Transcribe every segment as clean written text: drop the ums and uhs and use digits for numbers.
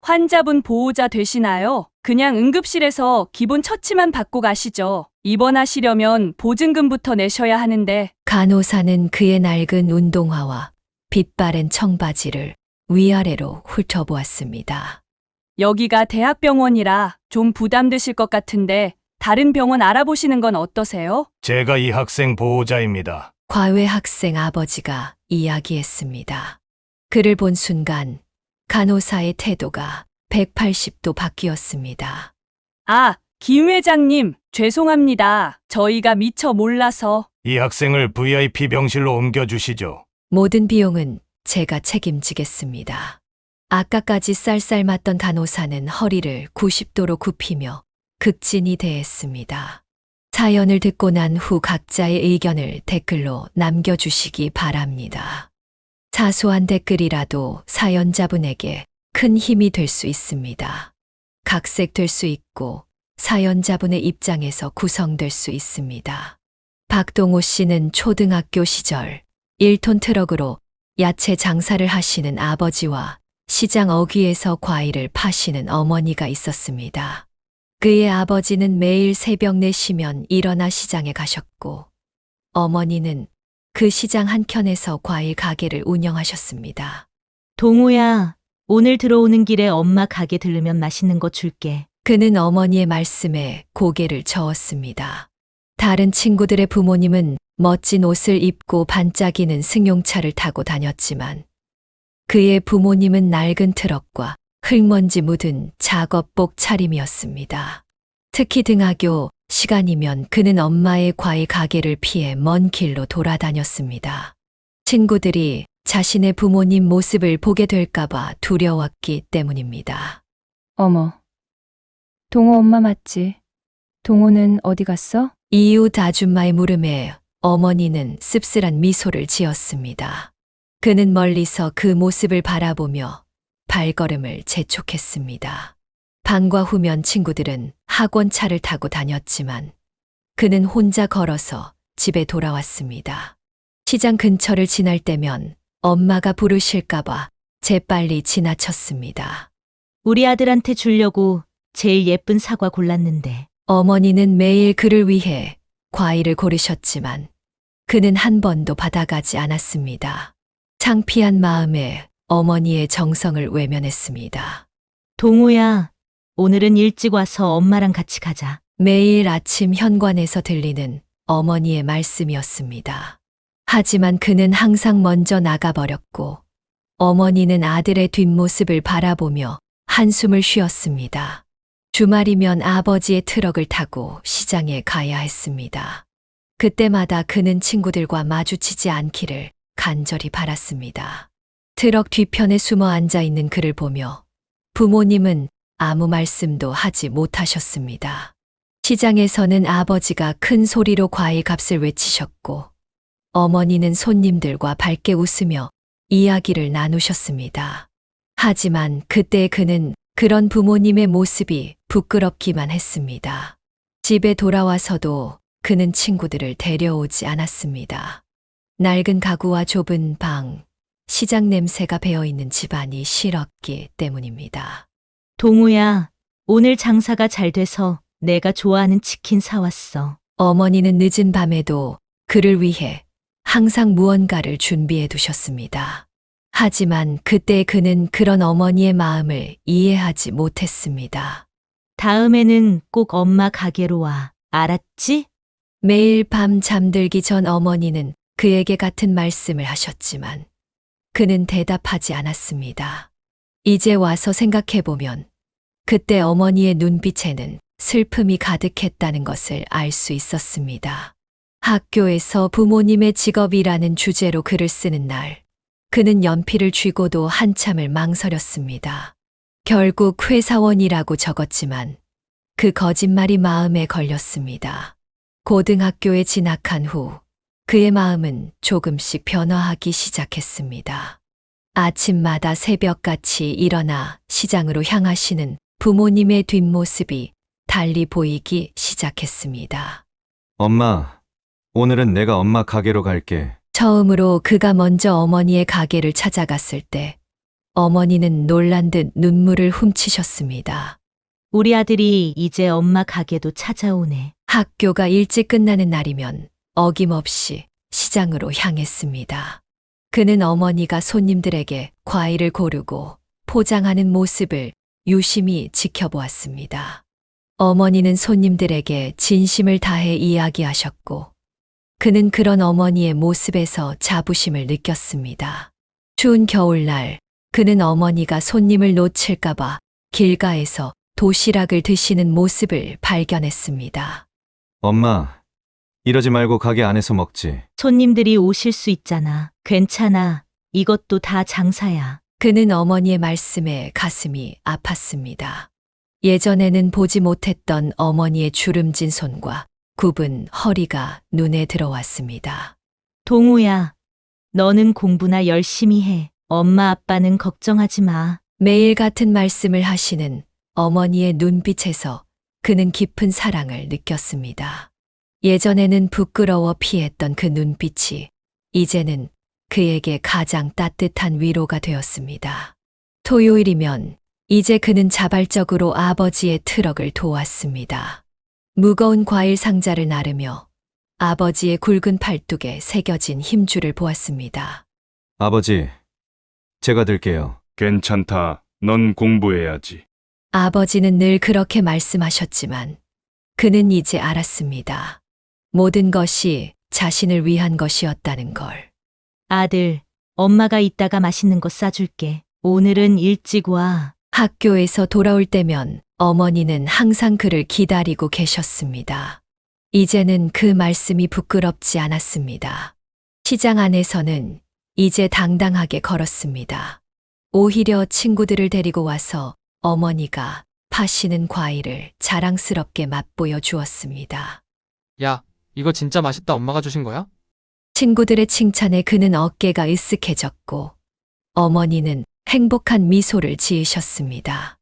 환자분 보호자 되시나요? 그냥 응급실에서 기본 처치만 받고 가시죠. 입원하시려면 보증금부터 내셔야 하는데. 간호사는 그의 낡은 운동화와 빛바랜 청바지를 위아래로 훑어보았습니다. 여기가 대학병원이라 좀 부담되실 것 같은데 다른 병원 알아보시는 건 어떠세요? 제가 이 학생 보호자입니다. 과외 학생 아버지가 이야기했습니다. 그를 본 순간 간호사의 태도가 180도 바뀌었습니다. 아, 김 회장님, 죄송합니다. 저희가 미처 몰라서. 이 학생을 VIP 병실로 옮겨주시죠. 모든 비용은 제가 책임지겠습니다. 아까까지 쌀쌀맞던 간호사는 허리를 90도로 굽히며 극진히 대했습니다. 사연을 듣고 난 후 각자의 의견을 댓글로 남겨주시기 바랍니다. 사소한 댓글이라도 사연자분에게 큰 힘이 될 수 있습니다. 각색될 수 있고 사연자분의 입장에서 구성될 수 있습니다. 박동호 씨는 초등학교 시절 1톤 트럭으로 야채 장사를 하시는 아버지와 시장 어귀에서 과일을 파시는 어머니가 있었습니다. 그의 아버지는 매일 새벽 4시면 일어나 시장에 가셨고 어머니는 그 시장 한켠에서 과일 가게를 운영하셨습니다. 동호야, 오늘 들어오는 길에 엄마 가게 들르면 맛있는 거 줄게. 그는 어머니의 말씀에 고개를 저었습니다. 다른 친구들의 부모님은 멋진 옷을 입고 반짝이는 승용차를 타고 다녔지만 그의 부모님은 낡은 트럭과 흙먼지 묻은 작업복 차림이었습니다. 특히 등하교 시간이면 그는 엄마의 과일 가게를 피해 먼 길로 돌아다녔습니다. 친구들이 자신의 부모님 모습을 보게 될까봐 두려웠기 때문입니다. 어머, 동호 엄마 맞지? 동호는 어디 갔어? 이웃 아줌마의 물음에 어머니는 씁쓸한 미소를 지었습니다. 그는 멀리서 그 모습을 바라보며 발걸음을 재촉했습니다. 방과 후면 친구들은 학원차를 타고 다녔지만 그는 혼자 걸어서 집에 돌아왔습니다. 시장 근처를 지날 때면 엄마가 부르실까봐 재빨리 지나쳤습니다. 우리 아들한테 주려고 제일 예쁜 사과 골랐는데. 어머니는 매일 그를 위해 과일을 고르셨지만 그는 한 번도 받아가지 않았습니다. 창피한 마음에 어머니의 정성을 외면했습니다. 동호야, 오늘은 일찍 와서 엄마랑 같이 가자. 매일 아침 현관에서 들리는 어머니의 말씀이었습니다. 하지만 그는 항상 먼저 나가버렸고 어머니는 아들의 뒷모습을 바라보며 한숨을 쉬었습니다. 주말이면 아버지의 트럭을 타고 시장에 가야 했습니다. 그때마다 그는 친구들과 마주치지 않기를 간절히 바랐습니다. 트럭 뒤편에 숨어 앉아 있는 그를 보며 부모님은 아무 말씀도 하지 못하셨습니다. 시장에서는 아버지가 큰 소리로 과일 값을 외치셨고 어머니는 손님들과 밝게 웃으며 이야기를 나누셨습니다. 하지만 그때 그는 그런 부모님의 모습이 부끄럽기만 했습니다. 집에 돌아와서도 그는 친구들을 데려오지 않았습니다. 낡은 가구와 좁은 방, 시장 냄새가 배어있는 집안이 싫었기 때문입니다. 동호야, 오늘 장사가 잘 돼서 내가 좋아하는 치킨 사왔어. 어머니는 늦은 밤에도 그를 위해 항상 무언가를 준비해 두셨습니다. 하지만 그때 그는 그런 어머니의 마음을 이해하지 못했습니다. 다음에는 꼭 엄마 가게로 와. 알았지? 매일 밤 잠들기 전 어머니는 그에게 같은 말씀을 하셨지만 그는 대답하지 않았습니다. 이제 와서 생각해보면 그때 어머니의 눈빛에는 슬픔이 가득했다는 것을 알 수 있었습니다. 학교에서 부모님의 직업이라는 주제로 글을 쓰는 날, 그는 연필을 쥐고도 한참을 망설였습니다. 결국 회사원이라고 적었지만 그 거짓말이 마음에 걸렸습니다. 고등학교에 진학한 후 그의 마음은 조금씩 변화하기 시작했습니다. 아침마다 새벽같이 일어나 시장으로 향하시는 부모님의 뒷모습이 달리 보이기 시작했습니다. 엄마, 오늘은 내가 엄마 가게로 갈게. 처음으로 그가 먼저 어머니의 가게를 찾아갔을 때 어머니는 놀란 듯 눈물을 훔치셨습니다. 우리 아들이 이제 엄마 가게도 찾아오네. 학교가 일찍 끝나는 날이면 어김없이 시장으로 향했습니다. 그는 어머니가 손님들에게 과일을 고르고 포장하는 모습을 유심히 지켜보았습니다. 어머니는 손님들에게 진심을 다해 이야기하셨고, 그는 그런 어머니의 모습에서 자부심을 느꼈습니다. 추운 겨울날, 그는 어머니가 손님을 놓칠까봐 길가에서 도시락을 드시는 모습을 발견했습니다. 엄마, 이러지 말고 가게 안에서 먹지. 손님들이 오실 수 있잖아. 괜찮아. 이것도 다 장사야. 그는 어머니의 말씀에 가슴이 아팠습니다. 예전에는 보지 못했던 어머니의 주름진 손과 굽은 허리가 눈에 들어왔습니다. 동우야, 너는 공부나 열심히 해. 엄마 아빠는 걱정하지 마. 매일 같은 말씀을 하시는 어머니의 눈빛에서 그는 깊은 사랑을 느꼈습니다. 예전에는 부끄러워 피했던 그 눈빛이 이제는 그에게 가장 따뜻한 위로가 되었습니다. 토요일이면 이제 그는 자발적으로 아버지의 트럭을 도왔습니다. 무거운 과일 상자를 나르며 아버지의 굵은 팔뚝에 새겨진 힘줄을 보았습니다. 아버지, 제가 들게요. 괜찮다. 넌 공부해야지. 아버지는 늘 그렇게 말씀하셨지만 그는 이제 알았습니다. 모든 것이 자신을 위한 것이었다는 걸. 아들, 엄마가 이따가 맛있는 거 싸줄게. 오늘은 일찍 와. 학교에서 돌아올 때면 어머니는 항상 그를 기다리고 계셨습니다. 이제는 그 말씀이 부끄럽지 않았습니다. 시장 안에서는 이제 당당하게 걸었습니다. 오히려 친구들을 데리고 와서 어머니가 파시는 과일을 자랑스럽게 맛보여 주었습니다. 야, 이거 진짜 맛있다. 엄마가 주신 거야? 친구들의 칭찬에 그는 어깨가 으쓱해졌고 어머니는 행복한 미소를 지으셨습니다.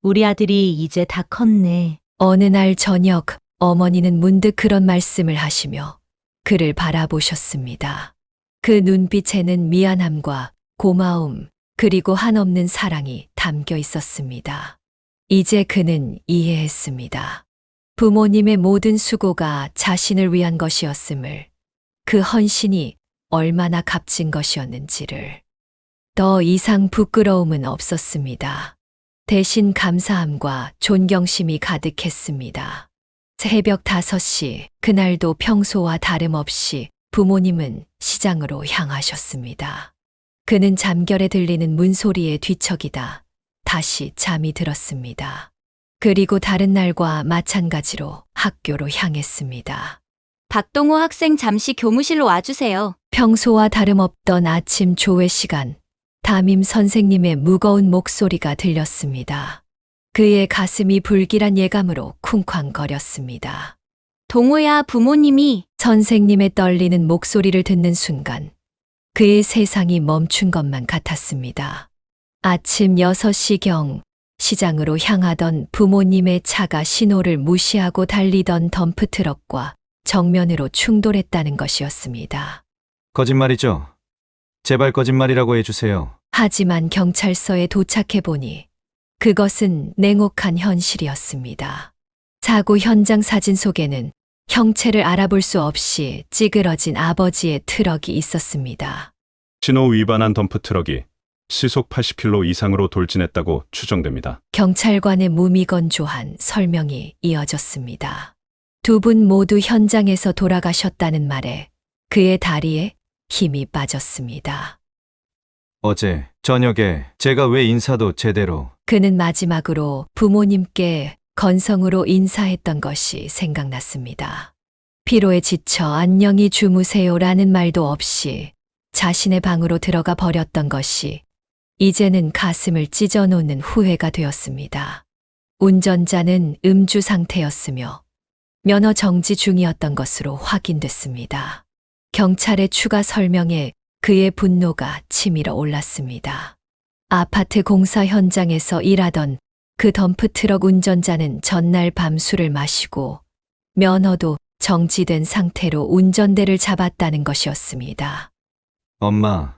우리 아들이 이제 다 컸네. 어느 날 저녁 어머니는 문득 그런 말씀을 하시며 그를 바라보셨습니다. 그 눈빛에는 미안함과 고마움 그리고 한없는 사랑이 담겨 있었습니다. 이제 그는 이해했습니다. 부모님의 모든 수고가 자신을 위한 것이었음을, 그 헌신이 얼마나 값진 것이었는지를. 더 이상 부끄러움은 없었습니다. 대신 감사함과 존경심이 가득했습니다. 새벽 5시, 그날도 평소와 다름없이 부모님은 시장으로 향하셨습니다. 그는 잠결에 들리는 문소리에 뒤척이다 다시 잠이 들었습니다. 그리고 다른 날과 마찬가지로 학교로 향했습니다. 박동호 학생 잠시 교무실로 와주세요. 평소와 다름없던 아침 조회 시간, 담임 선생님의 무거운 목소리가 들렸습니다. 그의 가슴이 불길한 예감으로 쿵쾅거렸습니다. 동호야, 부모님이. 선생님의 떨리는 목소리를 듣는 순간 그의 세상이 멈춘 것만 같았습니다. 아침 6시경 시장으로 향하던 부모님의 차가 신호를 무시하고 달리던 덤프트럭과 정면으로 충돌했다는 것이었습니다. 거짓말이죠? 제발 거짓말이라고 해주세요. 하지만 경찰서에 도착해 보니 그것은 냉혹한 현실이었습니다. 사고 현장 사진 속에는 형체를 알아볼 수 없이 찌그러진 아버지의 트럭이 있었습니다. 신호 위반한 덤프트럭이 시속 80km 이상으로 돌진했다고 추정됩니다. 경찰관의 무미건조한 설명이 이어졌습니다. 두 분 모두 현장에서 돌아가셨다는 말에 그의 다리에 힘이 빠졌습니다. 어제 저녁에 제가 왜 인사도 제대로. 그는 마지막으로 부모님께 건성으로 인사했던 것이 생각났습니다. 피로에 지쳐 안녕히 주무세요라는 말도 없이 자신의 방으로 들어가 버렸던 것이 이제는 가슴을 찢어놓는 후회가 되었습니다. 운전자는 음주 상태였으며 면허 정지 중이었던 것으로 확인됐습니다. 경찰의 추가 설명에 그의 분노가 치밀어 올랐습니다. 아파트 공사 현장에서 일하던 그 덤프트럭 운전자는 전날 밤 술을 마시고 면허도 정지된 상태로 운전대를 잡았다는 것이었습니다. 엄마,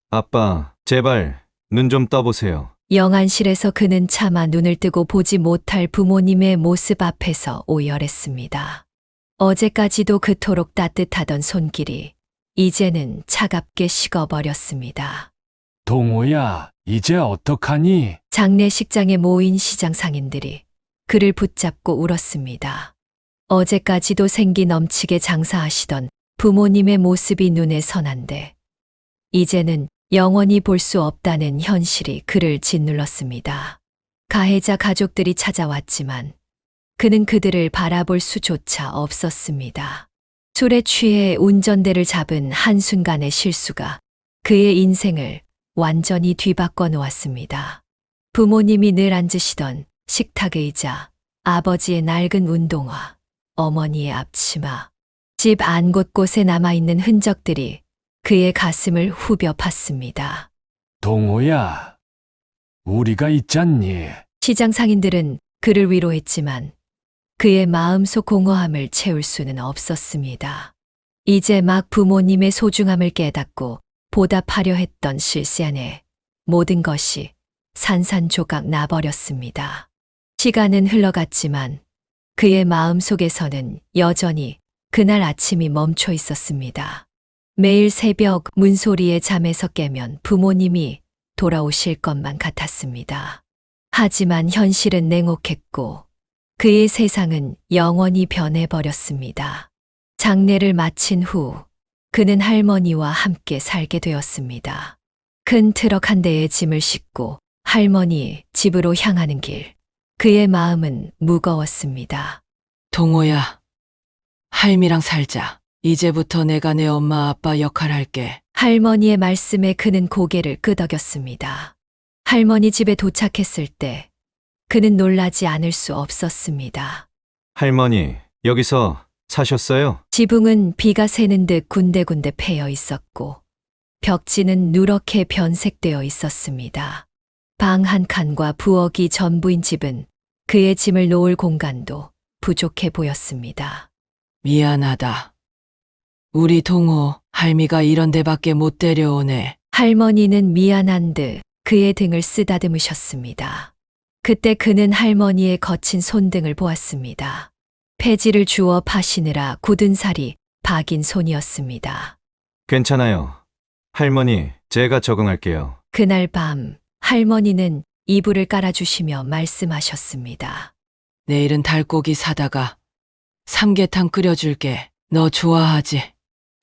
아빠, 제발 눈 좀 떠보세요. 영안실에서 그는 차마 눈을 뜨고 보지 못할 부모님의 모습 앞에서 오열했습니다. 어제까지도 그토록 따뜻하던 손길이 이제는 차갑게 식어버렸습니다. 동호야, 이제 어떡하니? 장례식장에 모인 시장 상인들이 그를 붙잡고 울었습니다. 어제까지도 생기 넘치게 장사하시던 부모님의 모습이 눈에 선한데 이제는 영원히 볼 수 없다는 현실이 그를 짓눌렀습니다. 가해자 가족들이 찾아왔지만 그는 그들을 바라볼 수조차 없었습니다. 술에 취해 운전대를 잡은 한순간의 실수가 그의 인생을 완전히 뒤바꿔 놓았습니다. 부모님이 늘 앉으시던 식탁 의자, 아버지의 낡은 운동화, 어머니의 앞치마, 집 안 곳곳에 남아있는 흔적들이 그의 가슴을 후벼 팠습니다. 동호야, 우리가 있잖니. 시장 상인들은 그를 위로했지만 그의 마음속 공허함을 채울 수는 없었습니다. 이제 막 부모님의 소중함을 깨닫고 보답하려 했던 실세 안에 모든 것이 산산조각 나버렸습니다. 시간은 흘러갔지만 그의 마음 속에서는 여전히 그날 아침이 멈춰 있었습니다. 매일 새벽 문소리에 잠에서 깨면 부모님이 돌아오실 것만 같았습니다. 하지만 현실은 냉혹했고 그의 세상은 영원히 변해버렸습니다. 장례를 마친 후 그는 할머니와 함께 살게 되었습니다. 큰 트럭 한 대에 짐을 싣고 할머니 집으로 향하는 길, 그의 마음은 무거웠습니다. 동호야, 할미랑 살자. 이제부터 내가 내 엄마 아빠 역할 할게. 할머니의 말씀에 그는 고개를 끄덕였습니다. 할머니 집에 도착했을 때 그는 놀라지 않을 수 없었습니다. 할머니, 여기서 사셨어요? 지붕은 비가 새는 듯 군데군데 패여 있었고 벽지는 누렇게 변색되어 있었습니다. 방 한 칸과 부엌이 전부인 집은 그의 짐을 놓을 공간도 부족해 보였습니다. 미안하다. 우리 동호, 할미가 이런 데밖에 못 데려오네. 할머니는 미안한 듯 그의 등을 쓰다듬으셨습니다. 그때 그는 할머니의 거친 손등을 보았습니다. 폐지를 주워 파시느라 굳은 살이 박인 손이었습니다. 괜찮아요. 할머니, 제가 적응할게요. 그날 밤 할머니는 이불을 깔아주시며 말씀하셨습니다. 내일은 달고기 사다가 삼계탕 끓여줄게. 너 좋아하지?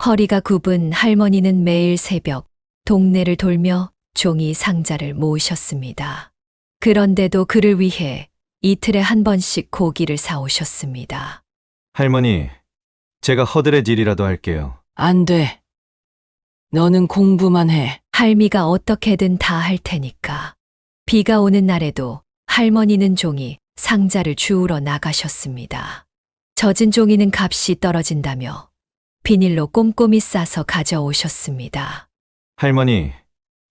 허리가 굽은 할머니는 매일 새벽 동네를 돌며 종이 상자를 모으셨습니다. 그런데도 그를 위해 이틀에 한 번씩 고기를 사오셨습니다. 할머니, 제가 허들의 일이라도 할게요. 안 돼. 너는 공부만 해. 할미가 어떻게든 다 할 테니까. 비가 오는 날에도 할머니는 종이 상자를 주우러 나가셨습니다. 젖은 종이는 값이 떨어진다며 비닐로 꼼꼼히 싸서 가져오셨습니다. 할머니,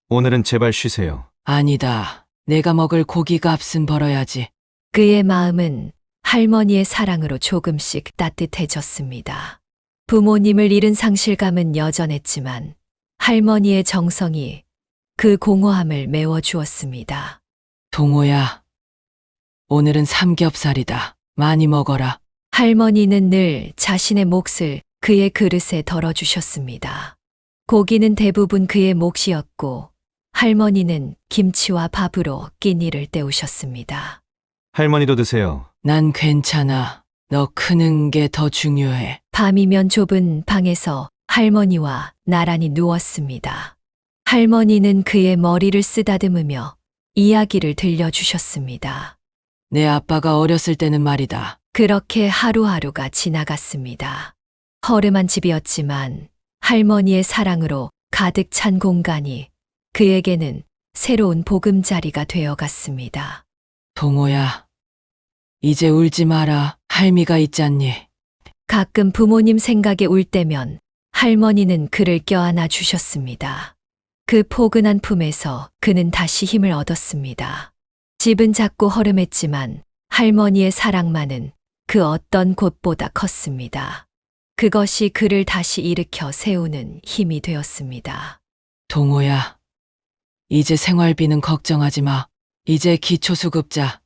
오늘은 제발 쉬세요. 아니다. 내가 먹을 고기 값은 벌어야지. 그의 마음은 할머니의 사랑으로 조금씩 따뜻해졌습니다. 부모님을 잃은 상실감은 여전했지만 할머니의 정성이 그 공허함을 메워주었습니다. 동호야, 오늘은 삼겹살이다. 많이 먹어라. 할머니는 늘 자신의 몫을 그의 그릇에 덜어주셨습니다. 고기는 대부분 그의 몫이었고 할머니는 김치와 밥으로 끼니를 때우셨습니다. 할머니도 드세요. 난 괜찮아. 너 크는 게 더 중요해. 밤이면 좁은 방에서 할머니와 나란히 누웠습니다. 할머니는 그의 머리를 쓰다듬으며 이야기를 들려주셨습니다. 내 아빠가 어렸을 때는 말이다. 그렇게 하루하루가 지나갔습니다. 허름한 집이었지만 할머니의 사랑으로 가득 찬 공간이 그에게는 새로운 보금자리가 되어갔습니다. 동호야, 이제 울지 마라. 할미가 있잖니. 가끔 부모님 생각에 울 때면 할머니는 그를 껴안아 주셨습니다. 그 포근한 품에서 그는 다시 힘을 얻었습니다. 집은 작고 허름했지만 할머니의 사랑만은 그 어떤 곳보다 컸습니다. 그것이 그를 다시 일으켜 세우는 힘이 되었습니다. 동호야, 이제 생활비는 걱정하지 마. 이제 기초수급자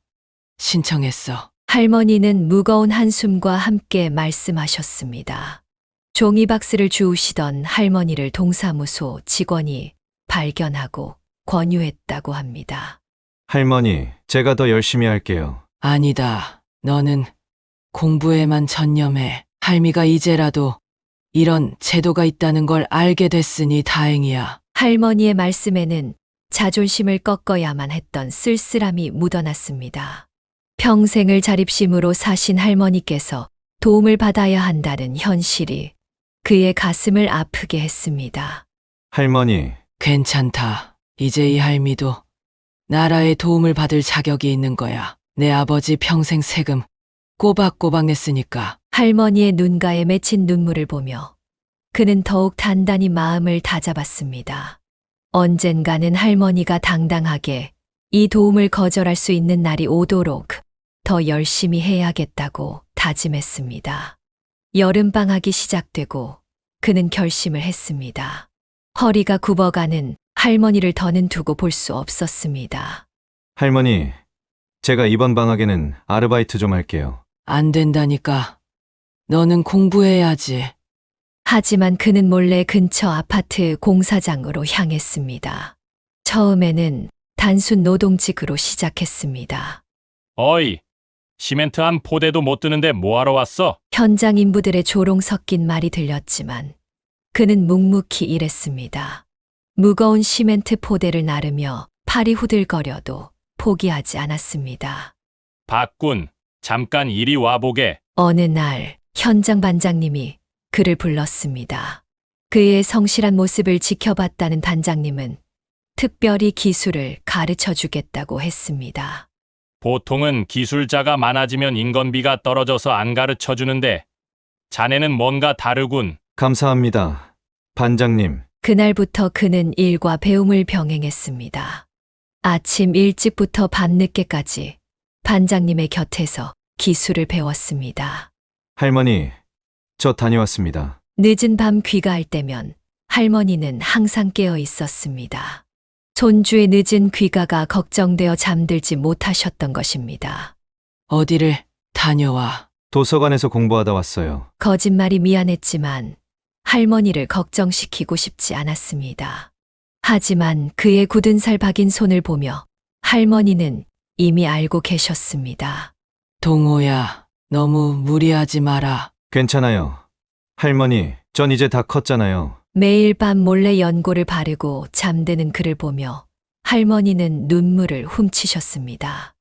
신청했어. 할머니는 무거운 한숨과 함께 말씀하셨습니다. 종이박스를 주우시던 할머니를 동사무소 직원이 발견하고 권유했다고 합니다. 할머니, 제가 더 열심히 할게요. 아니다. 너는 공부에만 전념해. 할미가 이제라도 이런 제도가 있다는 걸 알게 됐으니 다행이야. 할머니의 말씀에는 자존심을 꺾어야만 했던 쓸쓸함이 묻어났습니다. 평생을 자립심으로 사신 할머니께서 도움을 받아야 한다는 현실이 그의 가슴을 아프게 했습니다. 할머니, 괜찮다. 이제 이 할미도 나라의 도움을 받을 자격이 있는 거야. 내 아버지 평생 세금 꼬박꼬박 냈으니까. 할머니의 눈가에 맺힌 눈물을 보며 그는 더욱 단단히 마음을 다잡았습니다. 언젠가는 할머니가 당당하게 이 도움을 거절할 수 있는 날이 오도록 더 열심히 해야겠다고 다짐했습니다. 여름방학이 시작되고 그는 결심을 했습니다. 허리가 굽어가는 할머니를 더는 두고 볼 수 없었습니다. 할머니, 제가 이번 방학에는 아르바이트 좀 할게요. 안 된다니까. 너는 공부해야지. 하지만 그는 몰래 근처 아파트 공사장으로 향했습니다. 처음에는 단순 노동직으로 시작했습니다. 어이, 시멘트 한 포대도 못 드는데 뭐하러 왔어? 현장 인부들의 조롱 섞인 말이 들렸지만 그는 묵묵히 일했습니다. 무거운 시멘트 포대를 나르며 팔이 후들거려도 포기하지 않았습니다. 박군, 잠깐 이리 와보게. 어느 날 현장 반장님이 그를 불렀습니다. 그의 성실한 모습을 지켜봤다는 반장님은 특별히 기술을 가르쳐 주겠다고 했습니다. 보통은 기술자가 많아지면 인건비가 떨어져서 안 가르쳐 주는데 자네는 뭔가 다르군. 감사합니다. 반장님. 그날부터 그는 일과 배움을 병행했습니다. 아침 일찍부터 밤늦게까지 반장님의 곁에서 기술을 배웠습니다. 할머니, 저 다녀왔습니다. 늦은 밤 귀가할 때면 할머니는 항상 깨어 있었습니다. 손주의 늦은 귀가가 걱정되어 잠들지 못하셨던 것입니다. 어디를 다녀와? 도서관에서 공부하다 왔어요. 거짓말이 미안했지만 할머니를 걱정시키고 싶지 않았습니다. 하지만 그의 굳은 살 박인 손을 보며 할머니는 이미 알고 계셨습니다. 동호야, 너무 무리하지 마라. 괜찮아요. 할머니, 전 이제 다 컸잖아요. 매일 밤 몰래 연고를 바르고 잠드는 그를 보며 할머니는 눈물을 훔치셨습니다.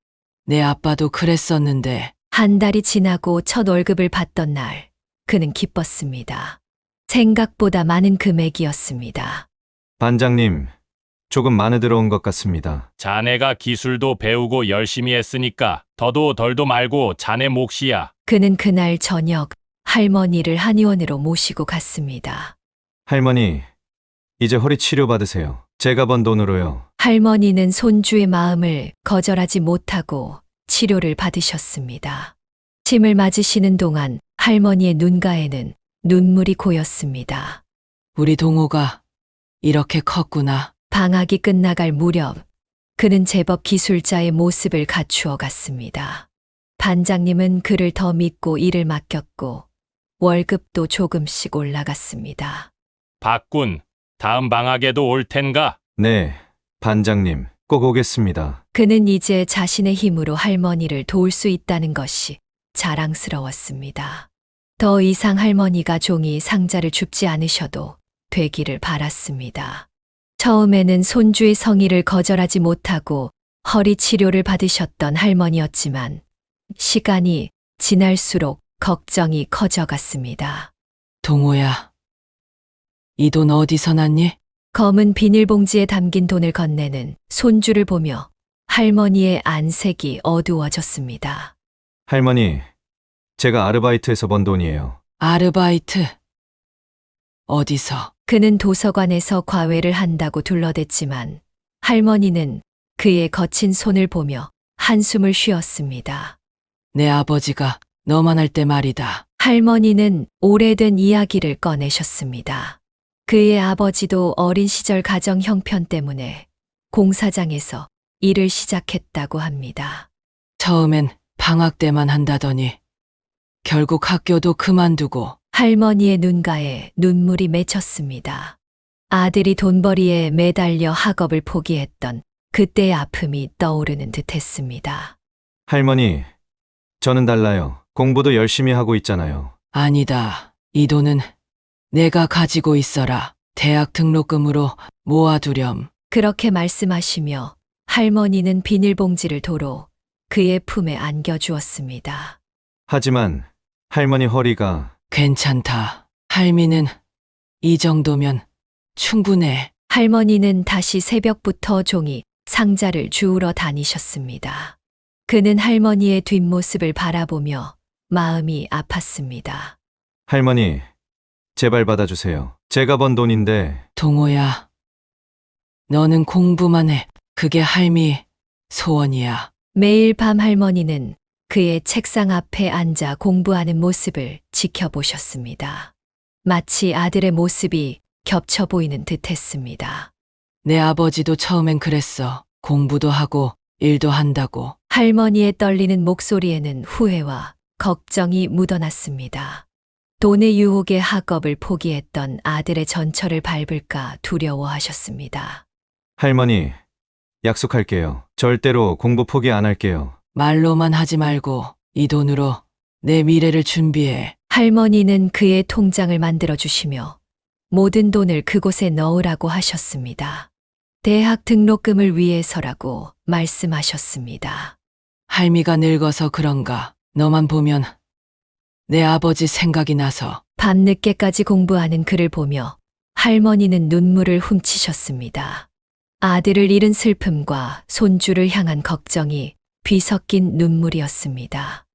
내 아빠도 그랬었는데. 한 달이 지나고 첫 월급을 받던 날, 그는 기뻤습니다. 생각보다 많은 금액이었습니다. 반장님, 조금 많이 들어온 것 같습니다. 자네가 기술도 배우고 열심히 했으니까 더도 덜도 말고 자네 몫이야. 그는 그날 저녁 할머니를 한의원으로 모시고 갔습니다. 할머니, 이제 허리 치료 받으세요. 제가 번 돈으로요. 할머니는 손주의 마음을 거절하지 못하고 치료를 받으셨습니다. 침을 맞으시는 동안 할머니의 눈가에는 눈물이 고였습니다. 우리 동호가 이렇게 컸구나. 방학이 끝나갈 무렵 그는 제법 기술자의 모습을 갖추어 갔습니다. 반장님은 그를 더 믿고 일을 맡겼고 월급도 조금씩 올라갔습니다. 박군, 다음 방학에도 올 텐가? 네, 반장님, 꼭 오겠습니다. 그는 이제 자신의 힘으로 할머니를 도울 수 있다는 것이 자랑스러웠습니다. 더 이상 할머니가 종이 상자를 줍지 않으셔도 되기를 바랐습니다. 처음에는 손주의 성의를 거절하지 못하고 허리 치료를 받으셨던 할머니였지만 시간이 지날수록 걱정이 커져갔습니다. 동호야, 이 돈 어디서 났니? 검은 비닐봉지에 담긴 돈을 건네는 손주를 보며 할머니의 안색이 어두워졌습니다. 할머니, 제가 아르바이트에서 번 돈이에요. 아르바이트? 어디서? 그는 도서관에서 과외를 한다고 둘러댔지만 할머니는 그의 거친 손을 보며 한숨을 쉬었습니다. 내 아버지가 너만 할 때 말이다. 할머니는 오래된 이야기를 꺼내셨습니다. 그의 아버지도 어린 시절 가정 형편 때문에 공사장에서 일을 시작했다고 합니다. 처음엔 방학 때만 한다더니 결국 학교도 그만두고 할머니의 눈가에 눈물이 맺혔습니다. 아들이 돈벌이에 매달려 학업을 포기했던 그때의 아픔이 떠오르는 듯 했습니다. 할머니, 저는 달라요. 공부도 열심히 하고 있잖아요. 아니다. 이 돈은 내가 가지고 있어라. 대학 등록금으로 모아두렴. 그렇게 말씀하시며 할머니는 비닐봉지를 도로 그의 품에 안겨주었습니다. 하지만 할머니 허리가 괜찮다. 할미는 이 정도면 충분해. 할머니는 다시 새벽부터 종이 상자를 주우러 다니셨습니다. 그는 할머니의 뒷모습을 바라보며 마음이 아팠습니다. 할머니, 제발 받아주세요. 제가 번 돈인데 동호야, 너는 공부만 해. 그게 할미 소원이야. 매일 밤 할머니는 그의 책상 앞에 앉아 공부하는 모습을 지켜보셨습니다. 마치 아들의 모습이 겹쳐 보이는 듯 했습니다. 내 아버지도 처음엔 그랬어. 공부도 하고 일도 한다고. 할머니의 떨리는 목소리에는 후회와 걱정이 묻어났습니다. 돈의 유혹에 학업을 포기했던 아들의 전철을 밟을까 두려워하셨습니다. 할머니, 약속할게요. 절대로 공부 포기 안 할게요. 말로만 하지 말고 이 돈으로 내 미래를 준비해. 할머니는 그의 통장을 만들어 주시며 모든 돈을 그곳에 넣으라고 하셨습니다. 대학 등록금을 위해서라고 말씀하셨습니다. 할미가 늙어서 그런가. 너만 보면 내 아버지 생각이 나서. 밤늦게까지 공부하는 그를 보며 할머니는 눈물을 훔치셨습니다. 아들을 잃은 슬픔과 손주를 향한 걱정이 뒤섞인 눈물이었습니다.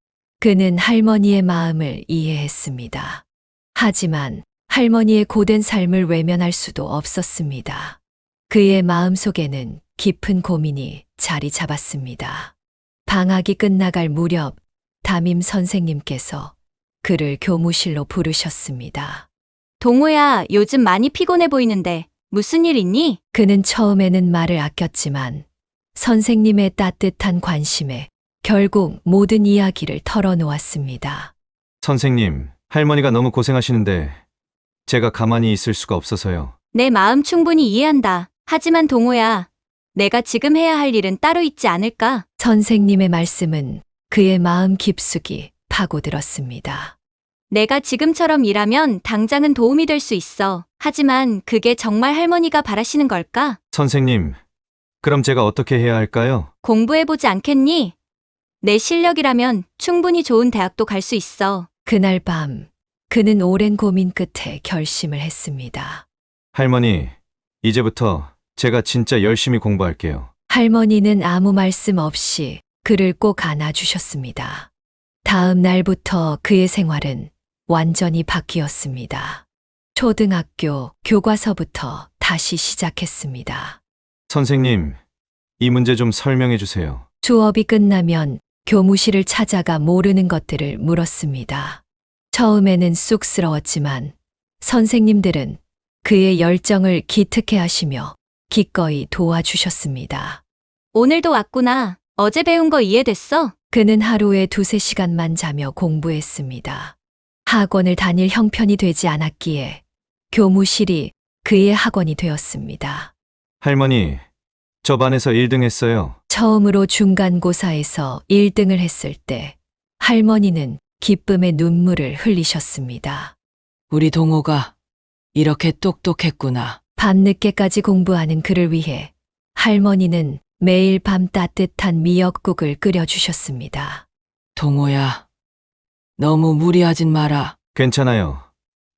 그는 할머니의 마음을 이해했습니다. 하지만 할머니의 고된 삶을 외면할 수도 없었습니다. 그의 마음속에는 깊은 고민이 자리 잡았습니다. 방학이 끝나갈 무렵 담임 선생님께서 그를 교무실로 부르셨습니다. 동호야, 요즘 많이 피곤해 보이는데 무슨 일 있니? 그는 처음에는 말을 아꼈지만 선생님의 따뜻한 관심에 결국 모든 이야기를 털어놓았습니다. 선생님, 할머니가 너무 고생하시는데 제가 가만히 있을 수가 없어서요. 내 마음 충분히 이해한다. 하지만 동호야, 내가 지금 해야 할 일은 따로 있지 않을까? 선생님의 말씀은 그의 마음 깊숙이 파고들었습니다. 내가 지금처럼 일하면 당장은 도움이 될 수 있어. 하지만 그게 정말 할머니가 바라시는 걸까? 선생님, 그럼 제가 어떻게 해야 할까요? 공부해보지 않겠니? 내 실력이라면 충분히 좋은 대학도 갈 수 있어. 그날 밤 그는 오랜 고민 끝에 결심을 했습니다. 할머니, 이제부터 제가 진짜 열심히 공부할게요. 할머니는 아무 말씀 없이 그를 꼭 안아주셨습니다. 다음 날부터 그의 생활은 완전히 바뀌었습니다. 초등학교 교과서부터 다시 시작했습니다. 선생님, 이 문제 좀 설명해 주세요. 수업이 끝나면 교무실을 찾아가 모르는 것들을 물었습니다. 처음에는 쑥스러웠지만 선생님들은 그의 열정을 기특해 하시며 기꺼이 도와주셨습니다. 오늘도 왔구나. 어제 배운 거 이해됐어? 그는 하루에 2~3시간만 자며 공부했습니다. 학원을 다닐 형편이 되지 않았기에 교무실이 그의 학원이 되었습니다. 할머니, 저 반에서 1등 했어요. 처음으로 중간고사에서 1등을 했을 때 할머니는 기쁨의 눈물을 흘리셨습니다. 우리 동호가 이렇게 똑똑했구나. 밤늦게까지 공부하는 그를 위해 할머니는 매일 밤 따뜻한 미역국을 끓여주셨습니다. 동호야, 너무 무리하진 마라. 괜찮아요.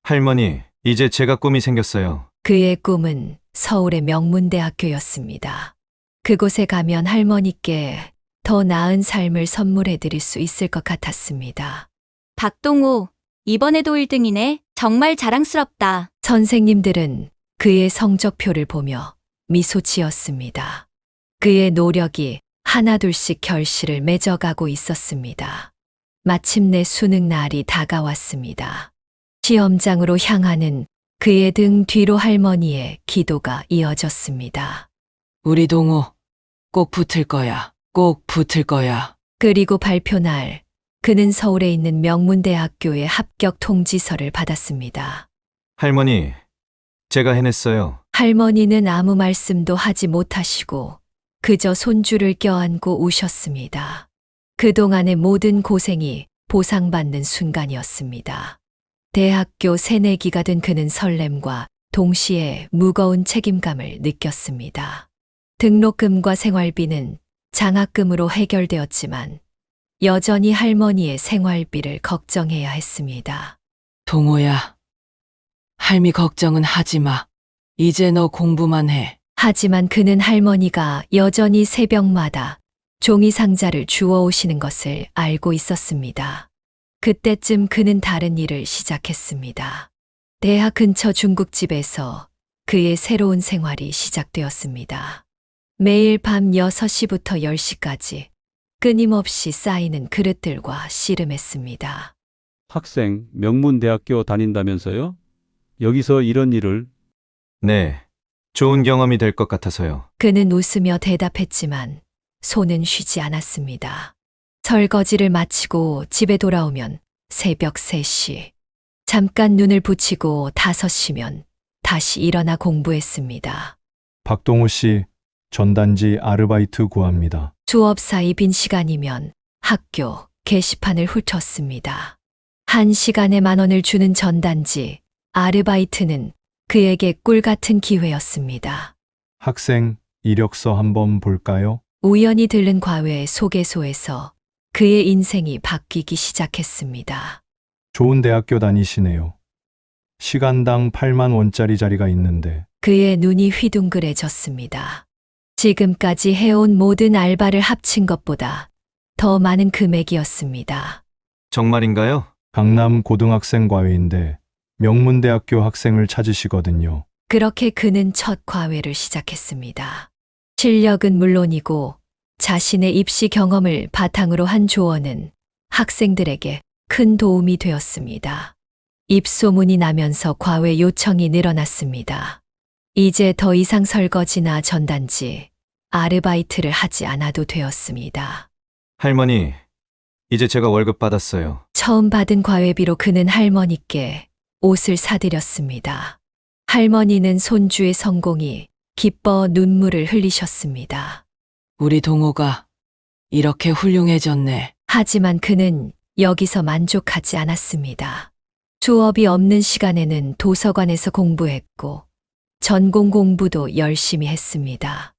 할머니, 이제 제가 꿈이 생겼어요. 그의 꿈은 서울의 명문대학교였습니다. 그곳에 가면 할머니께 더 나은 삶을 선물해 드릴 수 있을 것 같았습니다. 박동호, 이번에도 1등이네. 정말 자랑스럽다. 선생님들은 그의 성적표를 보며 미소 지었습니다. 그의 노력이 하나둘씩 결실을 맺어가고 있었습니다. 마침내 수능 날이 다가왔습니다. 시험장으로 향하는 그의 등 뒤로 할머니의 기도가 이어졌습니다. 우리 동호 꼭 붙을 거야. 꼭 붙을 거야. 그리고 발표 날 그는 서울에 있는 명문대학교에 합격 통지서를 받았습니다. 할머니, 제가 해냈어요. 할머니는 아무 말씀도 하지 못하시고 그저 손주를 껴안고 우셨습니다. 그동안의 모든 고생이 보상받는 순간이었습니다. 대학교 새내기가 된 그는 설렘과 동시에 무거운 책임감을 느꼈습니다. 등록금과 생활비는 장학금으로 해결되었지만 여전히 할머니의 생활비를 걱정해야 했습니다. 동호야, 할미 걱정은 하지 마. 이제 너 공부만 해. 하지만 그는 할머니가 여전히 새벽마다 종이 상자를 주워 오시는 것을 알고 있었습니다. 그때쯤 그는 다른 일을 시작했습니다. 대학 근처 중국집에서 그의 새로운 생활이 시작되었습니다. 매일 밤 6시부터 10시까지 끊임없이 쌓이는 그릇들과 씨름했습니다. 학생, 명문대학교 다닌다면서요? 여기서 이런 일을? 네, 좋은 경험이 될 것 같아서요. 그는 웃으며 대답했지만 손은 쉬지 않았습니다. 설거지를 마치고 집에 돌아오면 새벽 3시. 잠깐 눈을 붙이고 5시면 다시 일어나 공부했습니다. 박동호 씨, 전단지 아르바이트 구합니다. 수업 사이 빈 시간이면 학교 게시판을 훑었습니다. 1시간에 10,000원을 주는 전단지, 아르바이트는 그에게 꿀 같은 기회였습니다. 학생, 이력서 한번 볼까요? 우연히 들른 과외 소개소에서 그의 인생이 바뀌기 시작했습니다. 좋은 대학교 다니시네요. 시간당 8만 원짜리 자리가 있는데. 그의 눈이 휘둥그레졌습니다. 지금까지 해온 모든 알바를 합친 것보다 더 많은 금액이었습니다. 정말인가요? 강남 고등학생 과외인데 명문대학교 학생을 찾으시거든요. 그렇게 그는 첫 과외를 시작했습니다. 실력은 물론이고 자신의 입시 경험을 바탕으로 한 조언은 학생들에게 큰 도움이 되었습니다. 입소문이 나면서 과외 요청이 늘어났습니다. 이제 더 이상 설거지나 전단지, 아르바이트를 하지 않아도 되었습니다. 할머니, 이제 제가 월급 받았어요. 처음 받은 과외비로 그는 할머니께 옷을 사드렸습니다. 할머니는 손주의 성공이 기뻐 눈물을 흘리셨습니다. 우리 동호가 이렇게 훌륭해졌네. 하지만 그는 여기서 만족하지 않았습니다. 수업이 없는 시간에는 도서관에서 공부했고 전공 공부도 열심히 했습니다.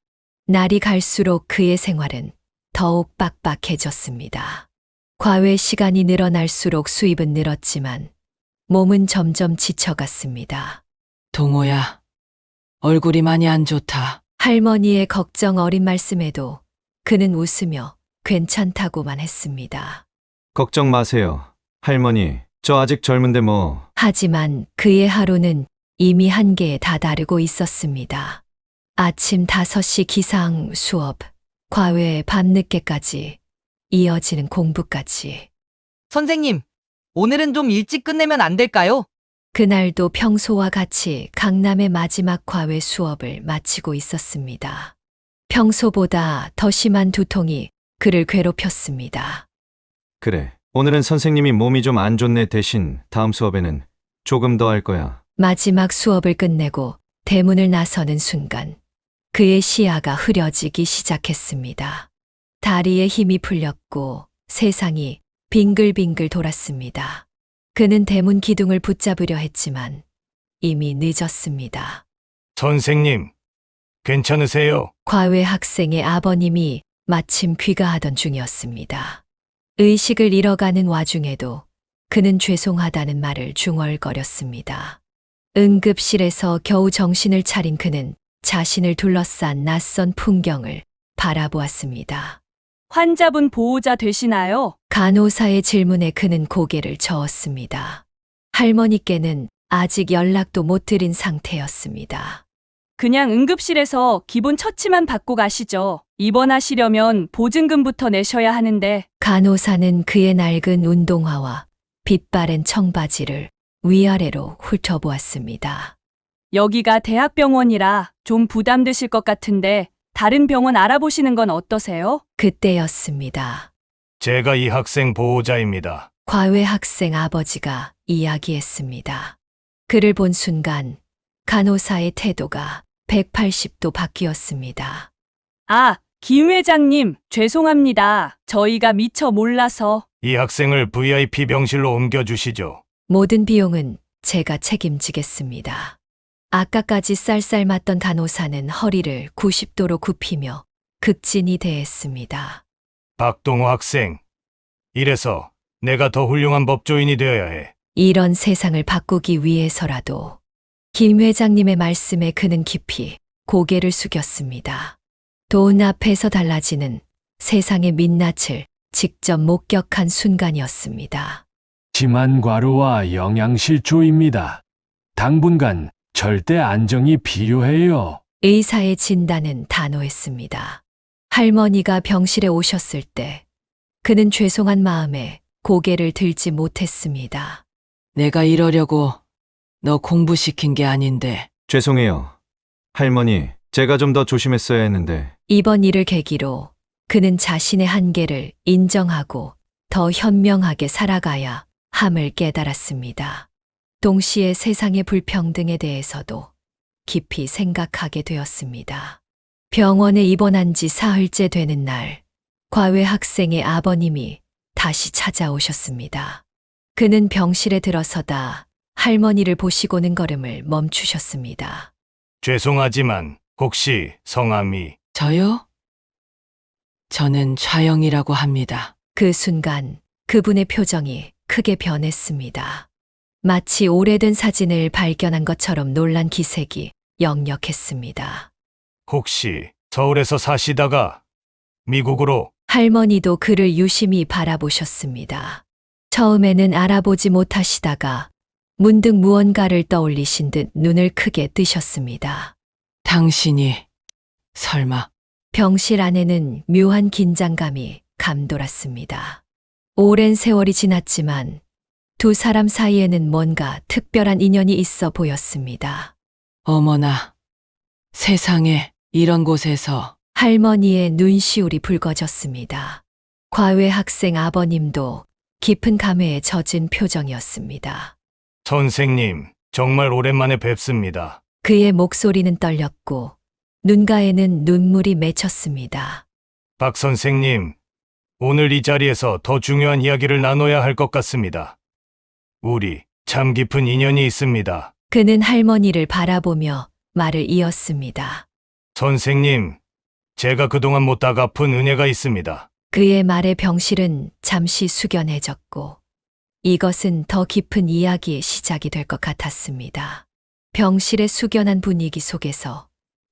날이 갈수록 그의 생활은 더욱 빡빡해졌습니다. 과외 시간이 늘어날수록 수입은 늘었지만 몸은 점점 지쳐갔습니다. 동호야, 얼굴이 많이 안 좋다. 할머니의 걱정 어린 말씀에도 그는 웃으며 괜찮다고만 했습니다. 걱정 마세요. 할머니, 저 아직 젊은데 뭐. 하지만 그의 하루는 이미 한계에 다다르고 있었습니다. 아침 5시 기상 수업, 과외 밤늦게까지, 이어지는 공부까지. 선생님, 오늘은 좀 일찍 끝내면 안 될까요? 그날도 평소와 같이 강남의 마지막 과외 수업을 마치고 있었습니다. 평소보다 더 심한 두통이 그를 괴롭혔습니다. 그래, 오늘은 선생님이 몸이 좀 안 좋네. 대신 다음 수업에는 조금 더 할 거야. 마지막 수업을 끝내고 대문을 나서는 순간 그의 시야가 흐려지기 시작했습니다. 다리에 힘이 풀렸고 세상이 빙글빙글 돌았습니다. 그는 대문 기둥을 붙잡으려 했지만 이미 늦었습니다. 선생님, 괜찮으세요? 과외 학생의 아버님이 마침 귀가하던 중이었습니다. 의식을 잃어가는 와중에도 그는 죄송하다는 말을 중얼거렸습니다. 응급실에서 겨우 정신을 차린 그는 자신을 둘러싼 낯선 풍경을 바라보았습니다. 환자분 보호자 되시나요? 간호사의 질문에 그는 고개를 저었습니다. 할머니께는 아직 연락도 못 드린 상태였습니다. 그냥 응급실에서 기본 처치만 받고 가시죠. 입원하시려면 보증금부터 내셔야 하는데. 간호사는 그의 낡은 운동화와 빛바랜 청바지를 위아래로 훑어보았습니다. 여기가 대학병원이라 좀 부담되실 것 같은데 다른 병원 알아보시는 건 어떠세요? 그때였습니다. 제가 이 학생 보호자입니다. 과외 학생 아버지가 이야기했습니다. 그를 본 순간 간호사의 태도가 180도 바뀌었습니다. 아, 김 회장님, 죄송합니다. 저희가 미처 몰라서. 이 학생을 VIP 병실로 옮겨주시죠. 모든 비용은 제가 책임지겠습니다. 아까까지 쌀쌀맞던 간호사는 허리를 90도로 굽히며 극진히 대했습니다. 박동호 학생. 이래서 내가 더 훌륭한 법조인이 되어야 해. 이런 세상을 바꾸기 위해서라도 김 회장님의 말씀에 그는 깊이 고개를 숙였습니다. 돈 앞에서 달라지는 세상의 민낯을 직접 목격한 순간이었습니다. 지만과로와 영양실조입니다. 당분간 절대 안정이 필요해요. 의사의 진단은 단호했습니다. 할머니가 병실에 오셨을 때 그는 죄송한 마음에 고개를 들지 못했습니다. 내가 이러려고 너 공부시킨 게 아닌데. 죄송해요. 할머니, 제가 좀 더 조심했어야 했는데. 이번 일을 계기로 그는 자신의 한계를 인정하고 더 현명하게 살아가야 함을 깨달았습니다. 동시에 세상의 불평등에 대해서도 깊이 생각하게 되었습니다. 병원에 입원한 지 사흘째 되는 날, 과외 학생의 아버님이 다시 찾아오셨습니다. 그는 병실에 들어서다 할머니를 보시고는 걸음을 멈추셨습니다. 죄송하지만 혹시 성함이? 저요? 저는 좌영이라고 합니다. 그 순간 그분의 표정이 크게 변했습니다. 마치 오래된 사진을 발견한 것처럼 놀란 기색이 역력했습니다. 혹시 서울에서 사시다가 미국으로? 할머니도 그를 유심히 바라보셨습니다. 처음에는 알아보지 못하시다가 문득 무언가를 떠올리신 듯 눈을 크게 뜨셨습니다. 당신이 설마. 병실 안에는 묘한 긴장감이 감돌았습니다. 오랜 세월이 지났지만 두 사람 사이에는 뭔가 특별한 인연이 있어 보였습니다. 어머나, 세상에 이런 곳에서. 할머니의 눈시울이 붉어졌습니다. 과외 학생 아버님도 깊은 감회에 젖은 표정이었습니다. 선생님, 정말 오랜만에 뵙습니다. 그의 목소리는 떨렸고 눈가에는 눈물이 맺혔습니다. 박 선생님, 오늘 이 자리에서 더 중요한 이야기를 나눠야 할 것 같습니다. 우리 참 깊은 인연이 있습니다. 그는 할머니를 바라보며 말을 이었습니다. 선생님, 제가 그동안 못 다 갚은 은혜가 있습니다. 그의 말에 병실은 잠시 숙연해졌고 이것은 더 깊은 이야기의 시작이 될 것 같았습니다. 병실의 숙연한 분위기 속에서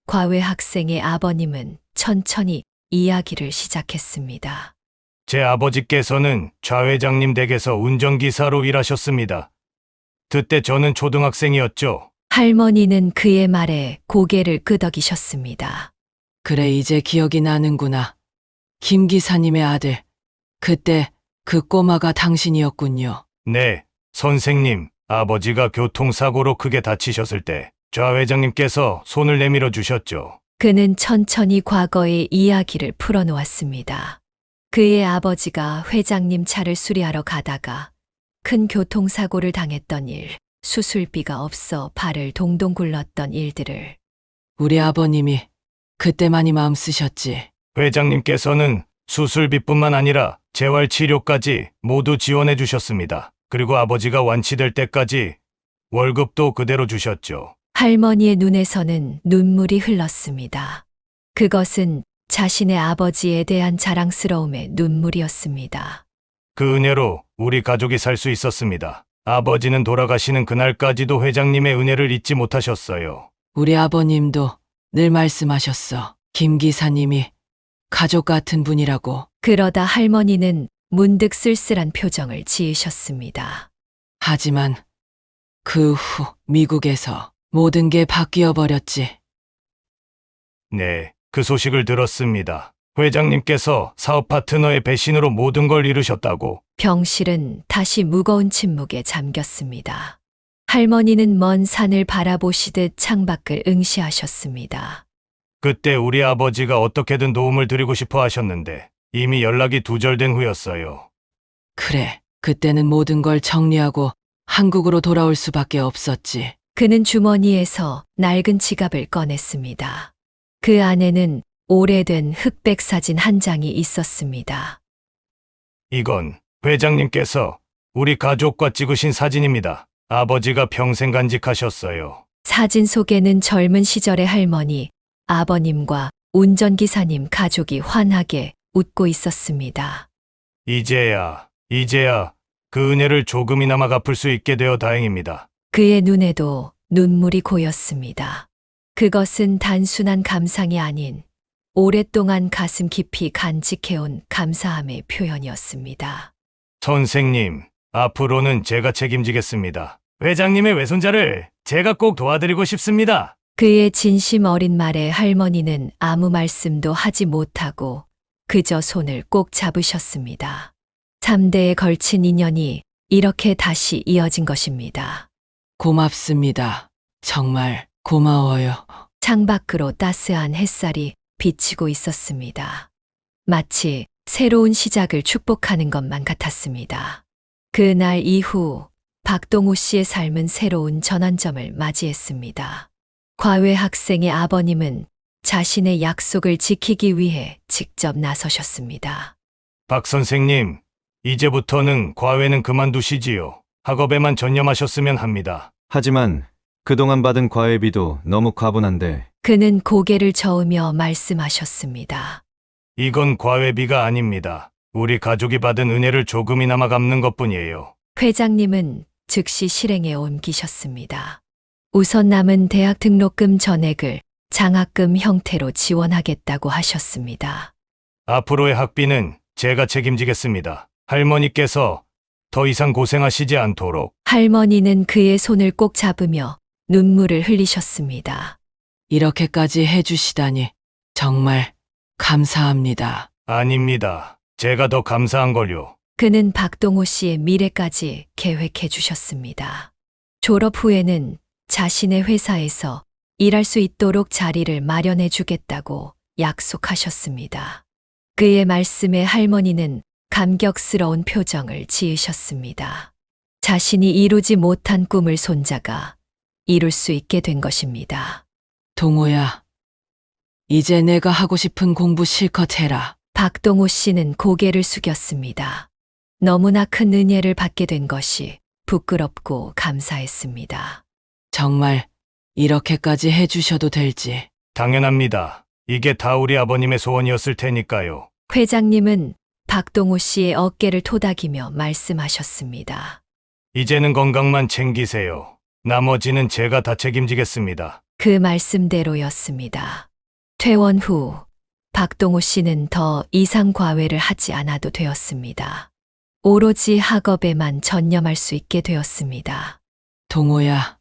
과외 학생의 아버님은 천천히 이야기를 시작했습니다. 제 아버지께서는 좌 회장님 댁에서 운전기사로 일하셨습니다. 그때 저는 초등학생이었죠. 할머니는 그의 말에 고개를 끄덕이셨습니다. 그래, 이제 기억이 나는구나. 김 기사님의 아들. 그때 그 꼬마가 당신이었군요. 네, 선생님. 아버지가 교통사고로 크게 다치셨을 때 좌 회장님께서 손을 내밀어 주셨죠. 그는 천천히 과거의 이야기를 풀어놓았습니다. 그의 아버지가 회장님 차를 수리하러 가다가 큰 교통사고를 당했던 일, 수술비가 없어 발을 동동 굴렀던 일들을. 우리 아버님이 그때 많이 마음 쓰셨지. 회장님께서는 수술비뿐만 아니라 재활치료까지 모두 지원해 주셨습니다. 그리고 아버지가 완치될 때까지 월급도 그대로 주셨죠. 할머니의 눈에서는 눈물이 흘렀습니다. 그것은 자신의 아버지에 대한 자랑스러움의 눈물이었습니다. 그 은혜로 우리 가족이 살 수 있었습니다. 아버지는 돌아가시는 그날까지도 회장님의 은혜를 잊지 못하셨어요. 우리 아버님도 늘 말씀하셨어. 김 기사님이 가족 같은 분이라고. 그러다 할머니는 문득 쓸쓸한 표정을 지으셨습니다. 하지만 그 후 미국에서 모든 게 바뀌어 버렸지. 네, 그 소식을 들었습니다. 회장님께서 사업 파트너의 배신으로 모든 걸 잃으셨다고. 병실은 다시 무거운 침묵에 잠겼습니다. 할머니는 먼 산을 바라보시듯 창밖을 응시하셨습니다. 그때 우리 아버지가 어떻게든 도움을 드리고 싶어 하셨는데 이미 연락이 두절된 후였어요. 그래, 그때는 모든 걸 정리하고 한국으로 돌아올 수밖에 없었지. 그는 주머니에서 낡은 지갑을 꺼냈습니다. 그 안에는 오래된 흑백 사진 한 장이 있었습니다. 이건 회장님께서 우리 가족과 찍으신 사진입니다. 아버지가 평생 간직하셨어요. 사진 속에는 젊은 시절의 할머니, 아버님과 운전기사님 가족이 환하게 웃고 있었습니다. 이제야 그 은혜를 조금이나마 갚을 수 있게 되어 다행입니다. 그의 눈에도 눈물이 고였습니다. 그것은 단순한 감상이 아닌 오랫동안 가슴 깊이 간직해온 감사함의 표현이었습니다. 선생님, 앞으로는 제가 책임지겠습니다. 회장님의 외손자를 제가 꼭 도와드리고 싶습니다. 그의 진심 어린 말에 할머니는 아무 말씀도 하지 못하고 그저 손을 꼭 잡으셨습니다. 3대에 걸친 인연이 이렇게 다시 이어진 것입니다. 고맙습니다. 정말 고마워요. 창밖으로 따스한 햇살이 비치고 있었습니다. 마치 새로운 시작을 축복하는 것만 같았습니다. 그날 이후 박동우 씨의 삶은 새로운 전환점을 맞이했습니다. 과외 학생의 아버님은 자신의 약속을 지키기 위해 직접 나서셨습니다. 박 선생님, 이제부터는 과외는 그만두시지요. 학업에만 전념하셨으면 합니다. 하지만 그동안 받은 과외비도 너무 과분한데 그는 고개를 저으며 말씀하셨습니다. 이건 과외비가 아닙니다. 우리 가족이 받은 은혜를 조금이나마 갚는 것뿐이에요. 회장님은 즉시 실행에 옮기셨습니다. 우선 남은 대학 등록금 전액을 장학금 형태로 지원하겠다고 하셨습니다. 앞으로의 학비는 제가 책임지겠습니다. 할머니께서 더 이상 고생하시지 않도록. 할머니는 그의 손을 꼭 잡으며 눈물을 흘리셨습니다. 이렇게까지 해주시다니 정말 감사합니다. 아닙니다. 제가 더 감사한 걸요. 그는 박동호 씨의 미래까지 계획해 주셨습니다. 졸업 후에는 자신의 회사에서 일할 수 있도록 자리를 마련해 주겠다고 약속하셨습니다. 그의 말씀에 할머니는 감격스러운 표정을 지으셨습니다. 자신이 이루지 못한 꿈을 손자가 이룰 수 있게 된 것입니다. 동호야, 이제 내가 하고 싶은 공부 실컷 해라. 박동호 씨는 고개를 숙였습니다. 너무나 큰 은혜를 받게 된 것이 부끄럽고 감사했습니다. 정말 이렇게까지 해주셔도 될지. 당연합니다. 이게 다 우리 아버님의 소원이었을 테니까요. 회장님은 박동호 씨의 어깨를 토닥이며 말씀하셨습니다. 이제는 건강만 챙기세요. 나머지는 제가 다 책임지겠습니다. 그 말씀대로였습니다. 퇴원 후 박동호 씨는 더 이상 과외를 하지 않아도 되었습니다. 오로지 학업에만 전념할 수 있게 되었습니다. 동호야,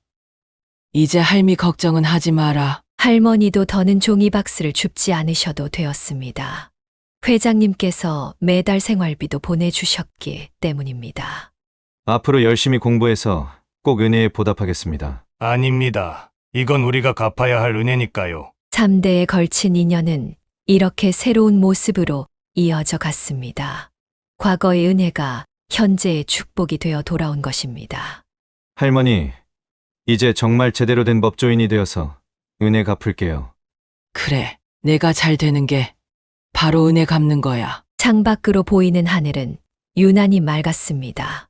이제 할미 걱정은 하지 마라. 할머니도 더는 종이박스를 줍지 않으셔도 되었습니다. 회장님께서 매달 생활비도 보내주셨기 때문입니다. 앞으로 열심히 공부해서 꼭 은혜에 보답하겠습니다. 아닙니다. 이건 우리가 갚아야 할 은혜니까요. 3대에 걸친 인연은 이렇게 새로운 모습으로 이어져 갔습니다. 과거의 은혜가 현재의 축복이 되어 돌아온 것입니다. 할머니, 이제 정말 제대로 된 법조인이 되어서 은혜 갚을게요. 그래, 내가 잘 되는 게 바로 은혜 갚는 거야. 창밖으로 보이는 하늘은 유난히 맑았습니다.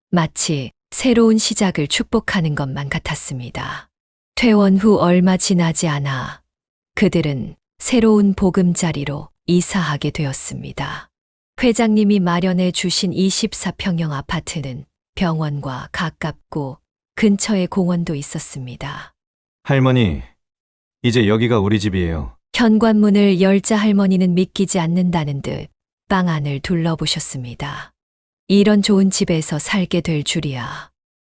마치 새로운 시작을 축복하는 것만 같았습니다. 퇴원 후 얼마 지나지 않아 그들은 새로운 보금자리로 이사하게 되었습니다. 회장님이 마련해 주신 24평형 아파트는 병원과 가깝고 근처에 공원도 있었습니다. 할머니, 이제 여기가 우리 집이에요. 현관문을 열자 할머니는 믿기지 않는다는 듯 방 안을 둘러보셨습니다. 이런 좋은 집에서 살게 될 줄이야.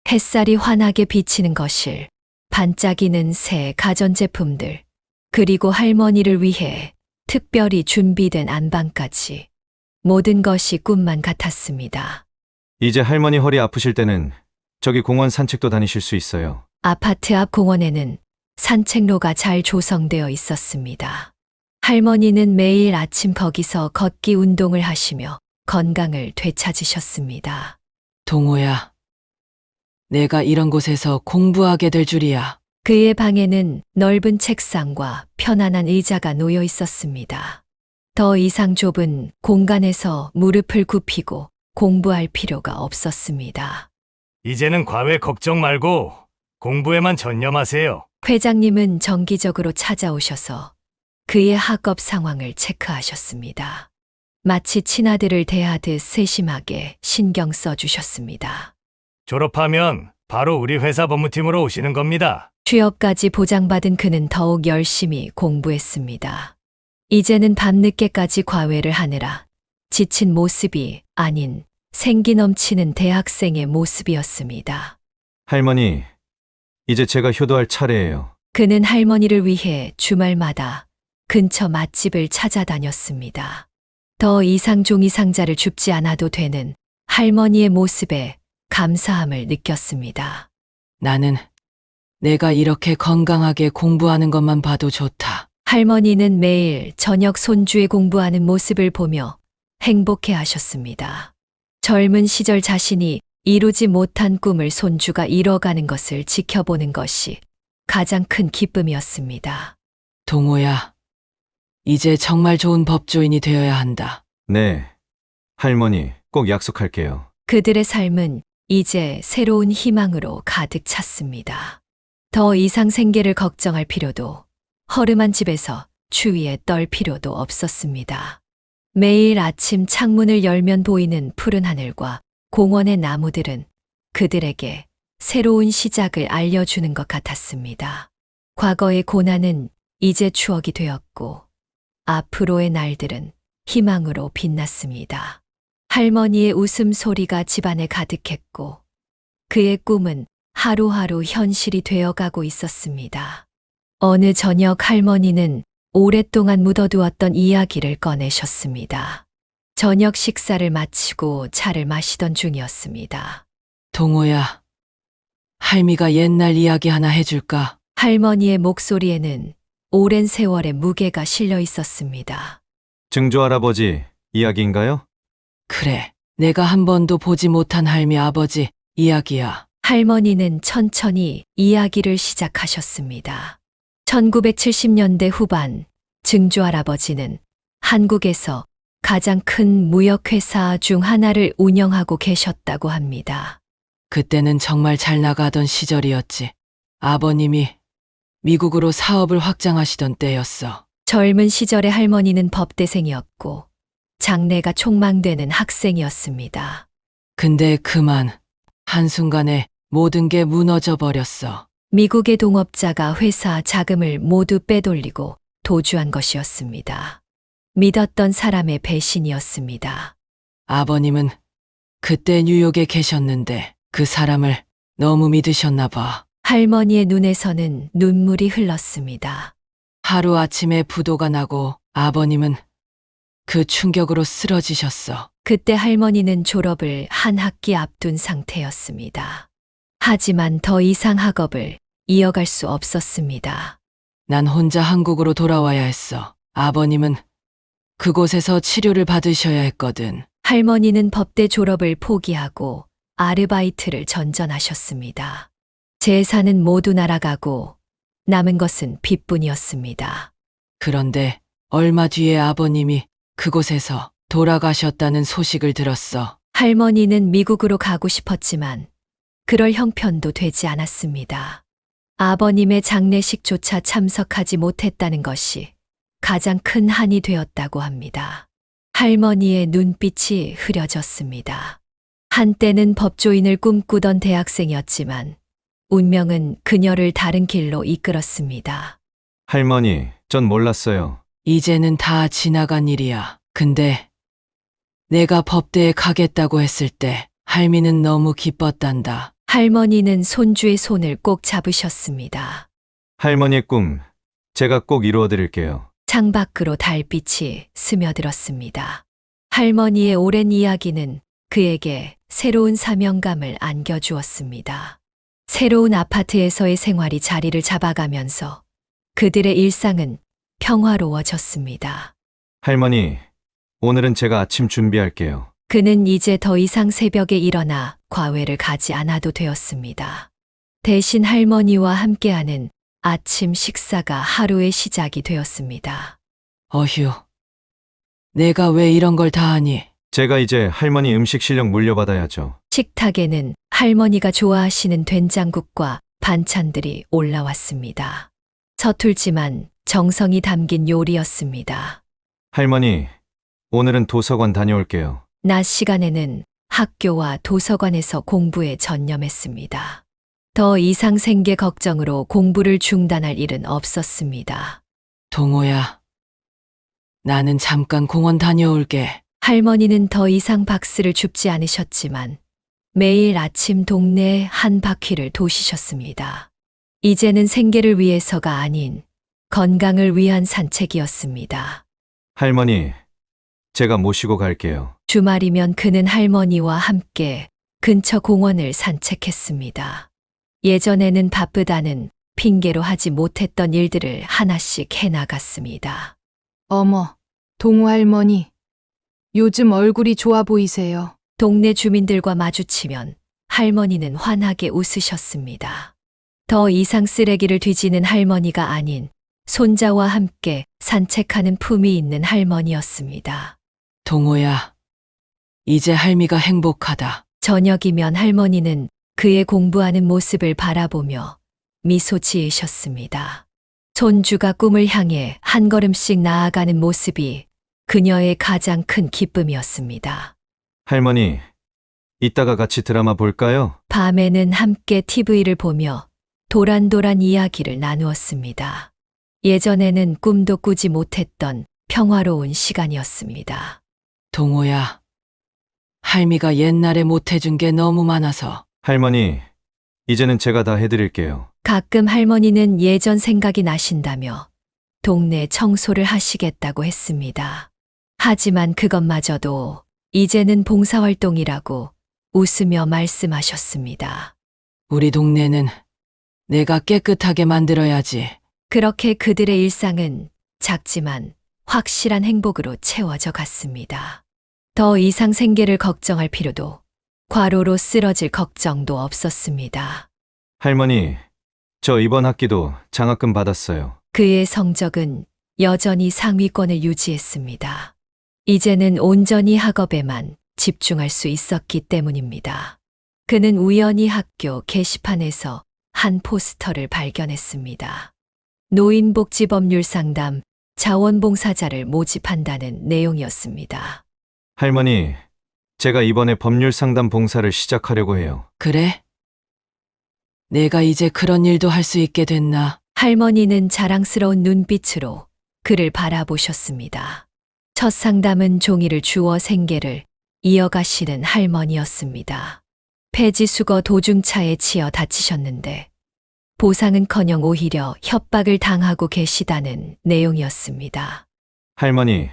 햇살이 환하게 비치는 거실, 반짝이는 새 가전제품들, 그리고 할머니를 위해 특별히 준비된 안방까지. 모든 것이 꿈만 같았습니다. 이제 할머니 허리 아프실 때는 저기 공원 산책도 다니실 수 있어요. 아파트 앞 공원에는 산책로가 잘 조성되어 있었습니다. 할머니는 매일 아침 거기서 걷기 운동을 하시며 건강을 되찾으셨습니다. 동호야, 내가 이런 곳에서 공부하게 될 줄이야. 그의 방에는 넓은 책상과 편안한 의자가 놓여 있었습니다. 더 이상 좁은 공간에서 무릎을 굽히고 공부할 필요가 없었습니다. 이제는 과외 걱정 말고 공부에만 전념하세요. 회장님은 정기적으로 찾아오셔서 그의 학업 상황을 체크하셨습니다. 마치 친아들을 대하듯 세심하게 신경 써주셨습니다. 졸업하면 바로 우리 회사 법무팀으로 오시는 겁니다. 취업까지 보장받은 그는 더욱 열심히 공부했습니다. 이제는 밤늦게까지 과외를 하느라 지친 모습이 아닌 생기 넘치는 대학생의 모습이었습니다. 할머니, 이제 제가 효도할 차례예요. 그는 할머니를 위해 주말마다 근처 맛집을 찾아다녔습니다. 더 이상 종이 상자를 줍지 않아도 되는 할머니의 모습에 감사함을 느꼈습니다. 나는 내가 이렇게 건강하게 공부하는 것만 봐도 좋다. 할머니는 매일 저녁 손주의 공부하는 모습을 보며 행복해 하셨습니다. 젊은 시절 자신이 이루지 못한 꿈을 손주가 이뤄가는 것을 지켜보는 것이 가장 큰 기쁨이었습니다. 동호야, 이제 정말 좋은 법조인이 되어야 한다. 네, 할머니, 꼭 약속할게요. 그들의 삶은 이제 새로운 희망으로 가득 찼습니다. 더 이상 생계를 걱정할 필요도, 허름한 집에서 추위에 떨 필요도 없었습니다. 매일 아침 창문을 열면 보이는 푸른 하늘과 공원의 나무들은 그들에게 새로운 시작을 알려주는 것 같았습니다. 과거의 고난은 이제 추억이 되었고, 앞으로의 날들은 희망으로 빛났습니다. 할머니의 웃음소리가 집안에 가득했고, 그의 꿈은 하루하루 현실이 되어가고 있었습니다. 어느 저녁 할머니는 오랫동안 묻어두었던 이야기를 꺼내셨습니다. 저녁 식사를 마치고 차를 마시던 중이었습니다. 동호야, 할미가 옛날 이야기 하나 해줄까? 할머니의 목소리에는 오랜 세월의 무게가 실려 있었습니다. 증조 할아버지 이야기인가요? 그래, 내가 한 번도 보지 못한 할미 아버지 이야기야. 할머니는 천천히 이야기를 시작하셨습니다. 1970년대 후반 증조 할아버지는 한국에서 가장 큰 무역회사 중 하나를 운영하고 계셨다고 합니다. 그때는 정말 잘 나가던 시절이었지. 아버님이 미국으로 사업을 확장하시던 때였어. 젊은 시절의 할머니는 법대생이었고 장래가 촉망되는 학생이었습니다. 근데 그만 한순간에 모든 게 무너져 버렸어. 미국의 동업자가 회사 자금을 모두 빼돌리고 도주한 것이었습니다. 믿었던 사람의 배신이었습니다. 아버님은 그때 뉴욕에 계셨는데 그 사람을 너무 믿으셨나 봐. 할머니의 눈에서는 눈물이 흘렀습니다. 하루아침에 부도가 나고 아버님은 그 충격으로 쓰러지셨어. 그때 할머니는 졸업을 한 학기 앞둔 상태였습니다. 하지만 더 이상 학업을 이어갈 수 없었습니다. 난 혼자 한국으로 돌아와야 했어. 아버님은 그곳에서 치료를 받으셔야 했거든. 할머니는 법대 졸업을 포기하고 아르바이트를 전전하셨습니다. 재산은 모두 날아가고 남은 것은 빚뿐이었습니다. 그런데 얼마 뒤에 아버님이 그곳에서 돌아가셨다는 소식을 들었어. 할머니는 미국으로 가고 싶었지만 그럴 형편도 되지 않았습니다. 아버님의 장례식조차 참석하지 못했다는 것이 가장 큰 한이 되었다고 합니다. 할머니의 눈빛이 흐려졌습니다. 한때는 법조인을 꿈꾸던 대학생이었지만 운명은 그녀를 다른 길로 이끌었습니다. 할머니, 전 몰랐어요. 이제는 다 지나간 일이야. 근데 내가 법대에 가겠다고 했을 때 할미는 너무 기뻤단다. 할머니는 손주의 손을 꼭 잡으셨습니다. 할머니의 꿈, 제가 꼭 이루어드릴게요. 창밖으로 달빛이 스며들었습니다. 할머니의 오랜 이야기는 그에게 새로운 사명감을 안겨주었습니다. 새로운 아파트에서의 생활이 자리를 잡아가면서 그들의 일상은 평화로워졌습니다. 할머니, 오늘은 제가 아침 준비할게요. 그는 이제 더 이상 새벽에 일어나 과외를 가지 않아도 되었습니다. 대신 할머니와 함께하는 아침 식사가 하루의 시작이 되었습니다. 어휴, 내가 왜 이런 걸 다 하니? 제가 이제 할머니 음식 실력 물려받아야죠. 식탁에는 할머니가 좋아하시는 된장국과 반찬들이 올라왔습니다. 서툴지만 정성이 담긴 요리였습니다. 할머니, 오늘은 도서관 다녀올게요. 낮 시간에는 학교와 도서관에서 공부에 전념했습니다. 더 이상 생계 걱정으로 공부를 중단할 일은 없었습니다. 동호야, 나는 잠깐 공원 다녀올게. 할머니는 더 이상 박스를 줍지 않으셨지만 매일 아침 동네에 한 바퀴를 도시셨습니다. 이제는 생계를 위해서가 아닌 건강을 위한 산책이었습니다. 할머니, 제가 모시고 갈게요. 주말이면 그는 할머니와 함께 근처 공원을 산책했습니다. 예전에는 바쁘다는 핑계로 하지 못했던 일들을 하나씩 해나갔습니다. 어머, 동우 할머니. 요즘 얼굴이 좋아 보이세요. 동네 주민들과 마주치면 할머니는 환하게 웃으셨습니다. 더 이상 쓰레기를 뒤지는 할머니가 아닌 손자와 함께 산책하는 품이 있는 할머니였습니다. 동호야, 이제 할미가 행복하다. 저녁이면 할머니는 그의 공부하는 모습을 바라보며 미소 지으셨습니다. 손주가 꿈을 향해 한 걸음씩 나아가는 모습이 그녀의 가장 큰 기쁨이었습니다. 할머니, 이따가 같이 드라마 볼까요? 밤에는 함께 TV를 보며 도란도란 이야기를 나누었습니다. 예전에는 꿈도 꾸지 못했던 평화로운 시간이었습니다. 동호야, 할미가 옛날에 못해준 게 너무 많아서. 할머니, 이제는 제가 다 해드릴게요. 가끔 할머니는 예전 생각이 나신다며 동네 청소를 하시겠다고 했습니다. 하지만 그것마저도 이제는 봉사활동이라고 웃으며 말씀하셨습니다. 우리 동네는 내가 깨끗하게 만들어야지. 그렇게 그들의 일상은 작지만 확실한 행복으로 채워져 갔습니다. 더 이상 생계를 걱정할 필요도, 과로로 쓰러질 걱정도 없었습니다. 할머니, 저 이번 학기도 장학금 받았어요. 그의 성적은 여전히 상위권을 유지했습니다. 이제는 온전히 학업에만 집중할 수 있었기 때문입니다. 그는 우연히 학교 게시판에서 한 포스터를 발견했습니다. 노인복지법률상담 자원봉사자를 모집한다는 내용이었습니다. 할머니, 제가 이번에 법률 상담 봉사를 시작하려고 해요. 그래? 내가 이제 그런 일도 할 수 있게 됐나? 할머니는 자랑스러운 눈빛으로 그를 바라보셨습니다. 첫 상담은 종이를 주워 생계를 이어가시는 할머니였습니다. 폐지수거 도중차에 치여 다치셨는데 보상은커녕 오히려 협박을 당하고 계시다는 내용이었습니다. 할머니,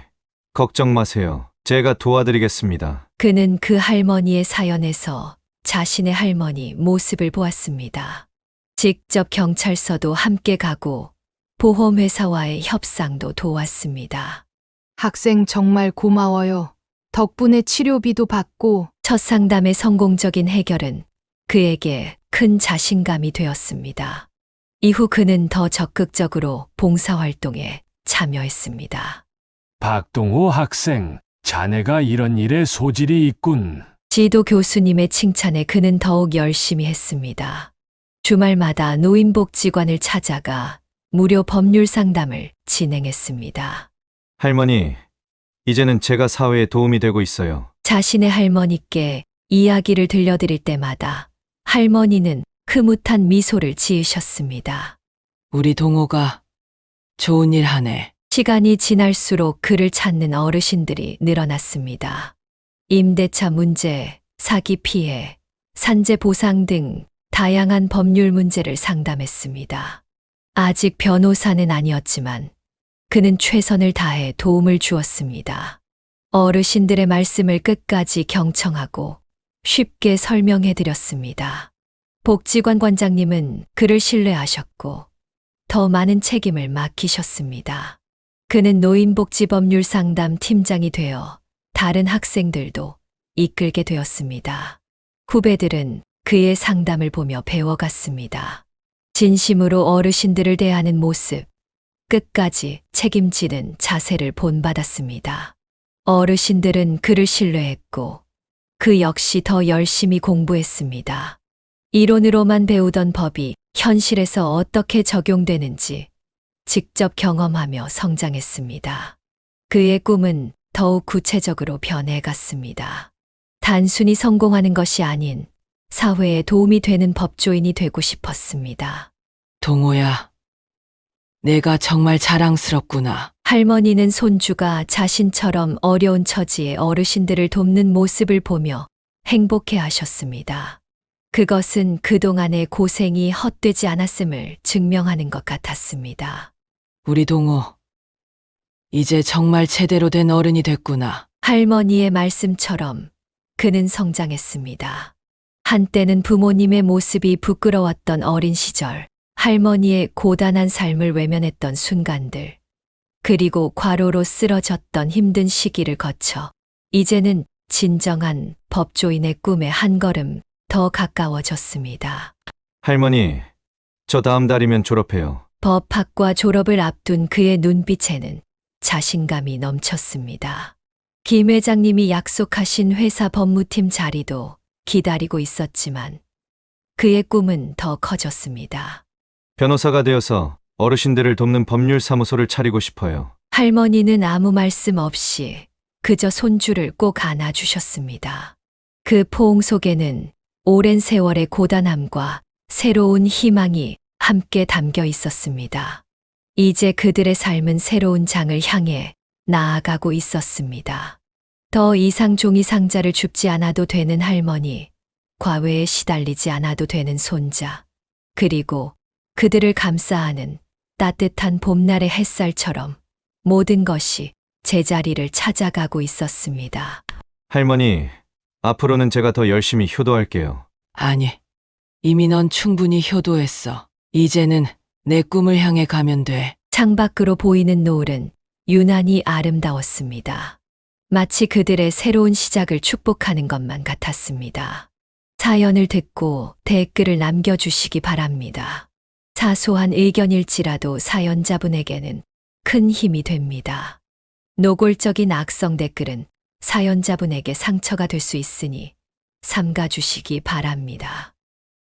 걱정 마세요. 제가 도와드리겠습니다. 그는 그 할머니의 사연에서 자신의 할머니 모습을 보았습니다. 직접 경찰서도 함께 가고 보험회사와의 협상도 도왔습니다. 학생 정말 고마워요. 덕분에 치료비도 받고. 첫 상담의 성공적인 해결은 그에게 큰 자신감이 되었습니다. 이후 그는 더 적극적으로 봉사활동에 참여했습니다. 박동호 학생, 자네가 이런 일에 소질이 있군. 지도 교수님의 칭찬에 그는 더욱 열심히 했습니다. 주말마다 노인복지관을 찾아가 무료 법률 상담을 진행했습니다. 할머니, 이제는 제가 사회에 도움이 되고 있어요. 자신의 할머니께 이야기를 들려드릴 때마다 할머니는 흐뭇한 미소를 지으셨습니다. 우리 동호가 좋은 일 하네. 시간이 지날수록 그를 찾는 어르신들이 늘어났습니다. 임대차 문제, 사기 피해, 산재 보상 등 다양한 법률 문제를 상담했습니다. 아직 변호사는 아니었지만 그는 최선을 다해 도움을 주었습니다. 어르신들의 말씀을 끝까지 경청하고 쉽게 설명해 드렸습니다. 복지관 관장님은 그를 신뢰하셨고 더 많은 책임을 맡기셨습니다. 그는 노인복지법률상담 팀장이 되어 다른 학생들도 이끌게 되었습니다. 후배들은 그의 상담을 보며 배워갔습니다. 진심으로 어르신들을 대하는 모습, 끝까지 책임지는 자세를 본받았습니다. 어르신들은 그를 신뢰했고 그 역시 더 열심히 공부했습니다. 이론으로만 배우던 법이 현실에서 어떻게 적용되는지 직접 경험하며 성장했습니다. 그의 꿈은 더욱 구체적으로 변해갔습니다. 단순히 성공하는 것이 아닌 사회에 도움이 되는 법조인이 되고 싶었습니다. 동호야, 내가 정말 자랑스럽구나. 할머니는 손주가 자신처럼 어려운 처지의 어르신들을 돕는 모습을 보며 행복해 하셨습니다. 그것은 그동안의 고생이 헛되지 않았음을 증명하는 것 같았습니다. 우리 동호, 이제 정말 제대로 된 어른이 됐구나. 할머니의 말씀처럼 그는 성장했습니다. 한때는 부모님의 모습이 부끄러웠던 어린 시절, 할머니의 고단한 삶을 외면했던 순간들, 그리고 과로로 쓰러졌던 힘든 시기를 거쳐 이제는 진정한 법조인의 꿈에 한 걸음 더 가까워졌습니다. 할머니, 저 다음 달이면 졸업해요. 법학과 졸업을 앞둔 그의 눈빛에는 자신감이 넘쳤습니다. 김 회장님이 약속하신 회사 법무팀 자리도 기다리고 있었지만 그의 꿈은 더 커졌습니다. 변호사가 되어서 어르신들을 돕는 법률사무소를 차리고 싶어요. 할머니는 아무 말씀 없이 그저 손주를 꼭 안아주셨습니다. 그 포옹 속에는 오랜 세월의 고단함과 새로운 희망이 함께 담겨 있었습니다. 이제 그들의 삶은 새로운 장을 향해 나아가고 있었습니다. 더 이상 종이 상자를 줍지 않아도 되는 할머니, 과외에 시달리지 않아도 되는 손자, 그리고 그들을 감싸안은 따뜻한 봄날의 햇살처럼 모든 것이 제자리를 찾아가고 있었습니다. 할머니, 앞으로는 제가 더 열심히 효도할게요. 아니, 이미 넌 충분히 효도했어. 이제는 내 꿈을 향해 가면 돼. 창밖으로 보이는 노을은 유난히 아름다웠습니다. 마치 그들의 새로운 시작을 축복하는 것만 같았습니다. 사연을 듣고 댓글을 남겨주시기 바랍니다. 사소한 의견일지라도 사연자분에게는 큰 힘이 됩니다. 노골적인 악성 댓글은 사연자분에게 상처가 될 수 있으니 삼가주시기 바랍니다.